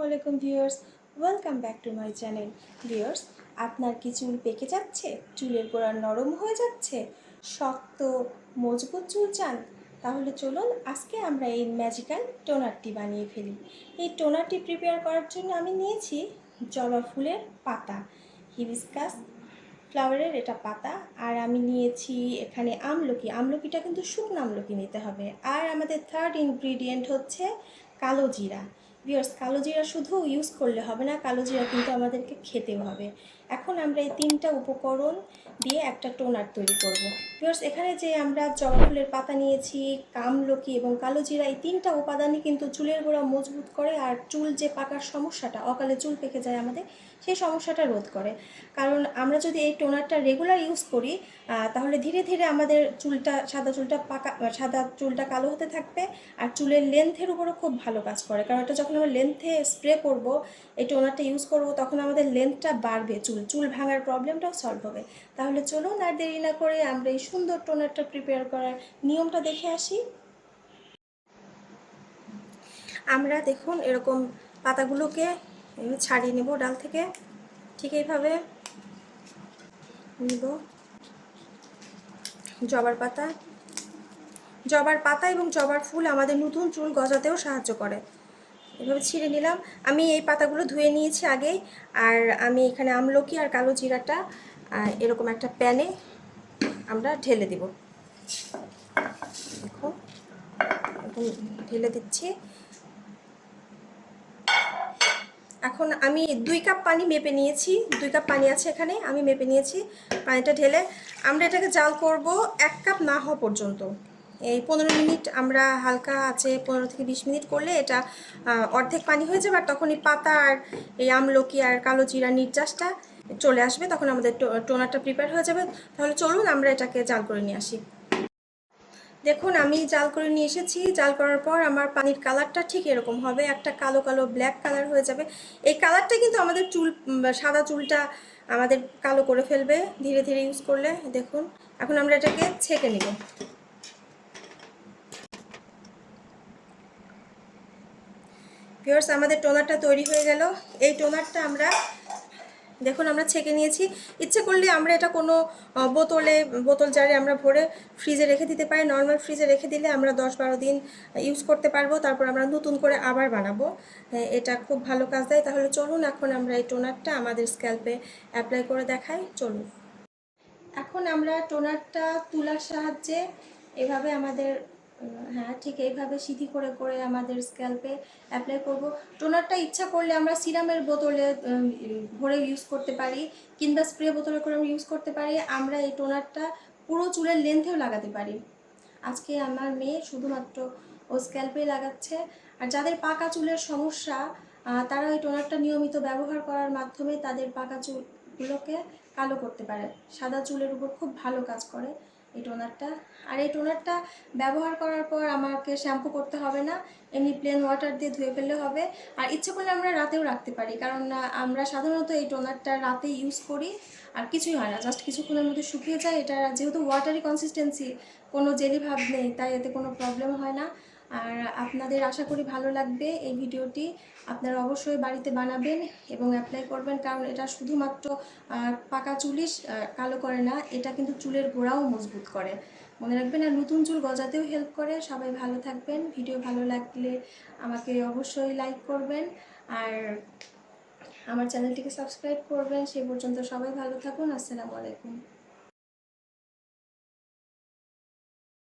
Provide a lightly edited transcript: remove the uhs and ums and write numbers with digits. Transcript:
আলাইকুম viewers, welcome back to my channel. Viewers, আপনার কি চুল পেকে যাচ্ছে, চুলের গোড়া নরম হয়ে যাচ্ছে, শক্ত মজবুত চুল চান? তাহলে চলুন আজকে আমরা এই ম্যাজিক্যাল টোনারটি বানিয়ে ফেলি। এই টোনারটি প্রিপেয়ার করার জন্য আমি নিয়েছি জবা ফুলের পাতা, হিবিস্কাস ফ্লাওয়ারের এটা পাতা, আর আমি নিয়েছি এখানে আমলকিটা কিন্তু শুকনো আমলকি নিতে হবে। আর আমাদের থার্ড ইনগ্রিডিয়েন্ট হচ্ছে কালো জিরা। ভিউয়ার্স, কালো জিরা শুধু ইউজ করলে হবে না, কালো জিরা কিন্তু আমাদেরকে খেতেও হবে। এখন আমরা এই তিনটা উপকরণ দিয়ে একটা টোনার তৈরি করব। ভিউয়ার্স, এখানে যে আমরা জবা ফুলের পাতা নিয়েছি, আমলকি এবং কালো জিরা, এই তিনটা উপাদানই কিন্তু চুলের গোড়া মজবুত করে আর চুল যে পাকার সমস্যাটা, অকালে চুল পেকে যায় আমাদের, সেই সমস্যাটা রোধ করে। কারণ আমরা যদি এই টোনারটা রেগুলার ইউজ করি তাহলে ধীরে ধীরে আমাদের সাদা চুলটা কালো হতে থাকবে। আর চুলের লেন্থের উপরও খুব ভালো কাজ করে, কারণ এটা যখন আমরা লেন্থে স্প্রে করব, এই টোনারটা ইউজ করব, তখন আমাদের লেন্থটা বাড়বে, চুল ভাঙার প্রবলেমটাও সলভ হবে। তাহলে চলুন আর দেরি না করে আমরা এই সুন্দর টোনারটা প্রিপেয়ার করার নিয়মটা দেখে আসি। আমরা দেখুন এরকম পাতাগুলোকে ছাড়িয়ে নেব ডাল থেকে, ঠিক এইভাবে নিব। জবার পাতা এবং জবার ফুল আমাদের নতুন চুল গজাতেও সাহায্য করে। এভাবে ছিঁড়ে নিলাম। আমি এই পাতাগুলো ধুয়ে নিয়েছি আগেই। আর আমি এখানে আমলকি আর কালো জিরাটা এরকম একটা প্যানে আমরা ঢেলে দিব। দেখো, এখন ঢেলে দিচ্ছি। এখন আমি 2 কাপ পানি মেপে নিয়েছি, 2 কাপ পানি আছে এখানে, আমি মেপে নিয়েছি। পানিটা ঢেলে আমরা এটাকে জাল করব 1 কাপ না হওয়া পর্যন্ত। এই 15 মিনিট আমরা হালকা আছে 15 থেকে 20 মিনিট করলে এটা অর্ধেক পানি হয়ে যাবে। আর তখন এই পাতা আর এই আমলকি আর কালো জিরা নির্যাসটা চলে আসবে, তখন আমাদের টোনারটা প্রিপেয়ার হয়ে যাবে। তাহলে চলুন আমরা এটাকে জাল করে নিয়ে আসি। দেখুন, আমি জাল করে নিয়ে এসেছি। জাল করার পর আমার পানির কালারটা ঠিক এরকম হবে, একটা কালো কালো ব্ল্যাক কালার হয়ে যাবে। এই কালারটা কিন্তু আমাদের সাদা চুলটা আমাদের কালো করে ফেলবে ধীরে ধীরে ইউজ করলে। দেখুন, এখন আমরা এটাকে ছেঁকে নিব। ভিউয়ার্স, আমাদের টোনারটা তৈরি হয়ে গেল। এই টোনারটা দেখুন আমরা ছেঁকে নিয়েছি। ইচ্ছে করলে আমরা এটা কোনো বোতল জারে আমরা ভরে ফ্রিজে রেখে দিতে পারি। নর্মাল ফ্রিজে রেখে দিলে আমরা 10-12 দিন ইউজ করতে পারবো, তারপর আমরা নতুন করে আবার বানাবো। এটা খুব ভালো কাজ দেয়। তাহলে চলুন এখন আমরা এই টোনারটা আমাদের স্ক্যাল্পে অ্যাপ্লাই করে দেখাই। চলুন, এখন আমরা টোনারটা তুলার সাহায্যে এভাবে ঠিক এইভাবে সিধি করে করে আমাদের স্ক্যাল্পে অ্যাপ্লাই করব। টোনারটা ইচ্ছা করলে আমরা সিরামের বোতলে ভরে ইউজ করতে পারি, কিংবা স্প্রে বোতলে করে আমরা ইউজ করতে পারি। আমরা এই টোনারটা পুরো চুলের লেন্থেও লাগাতে পারি। আজকে আমার মেয়ে শুধুমাত্র ও স্ক্যাল্পেই লাগাচ্ছে। আর যাদের পাকা চুলের সমস্যা, তারা ওই টোনারটা নিয়মিত ব্যবহার করার মাধ্যমে তাদের পাকা চুলগুলোকে কালো করতে পারে। সাদা চুলের উপর খুব ভালো কাজ করে এই টোনারটা। আর এই টোনারটা ব্যবহার করার পর আমাকে শ্যাম্পু করতে হবে না, এমনি প্লেন ওয়াটার দিয়ে ধুয়ে ফেললে হবে। আর ইচ্ছে করলে আমরা রাতেও রাখতে পারি, কারণ আমরা সাধারণত এই টোনারটা রাতে ইউজ করি আর কিছুই হয় না, জাস্ট কিছুক্ষণের মধ্যে শুকিয়ে যায়। এটা যেহেতু ওয়াটারি কনসিস্টেন্সি, কোনো জেলি ভাব নেই, তাই এতে কোনো প্রবলেম হয় না। আর আপনাদের আশা করি ভালো লাগবে এই ভিডিওটি। আপনারা অবশ্যই বাড়িতে বানাবেন এবং অ্যাপ্লাই করবেন, কারণ এটা শুধুমাত্র পাকা চুলই কালো করে না, এটা কিন্তু চুলের গোড়াও মজবুত করে, মনে রাখবেন। আর নতুন চুল গজাতেও হেল্প করে। সবাই ভালো থাকবেন। ভিডিও ভালো লাগলে আমাকে অবশ্যই লাইক করবেন আর আমার চ্যানেলটিকে সাবস্ক্রাইব করবেন। সে পর্যন্ত সবাই ভালো থাকুন। আসসালামু আলাইকুম।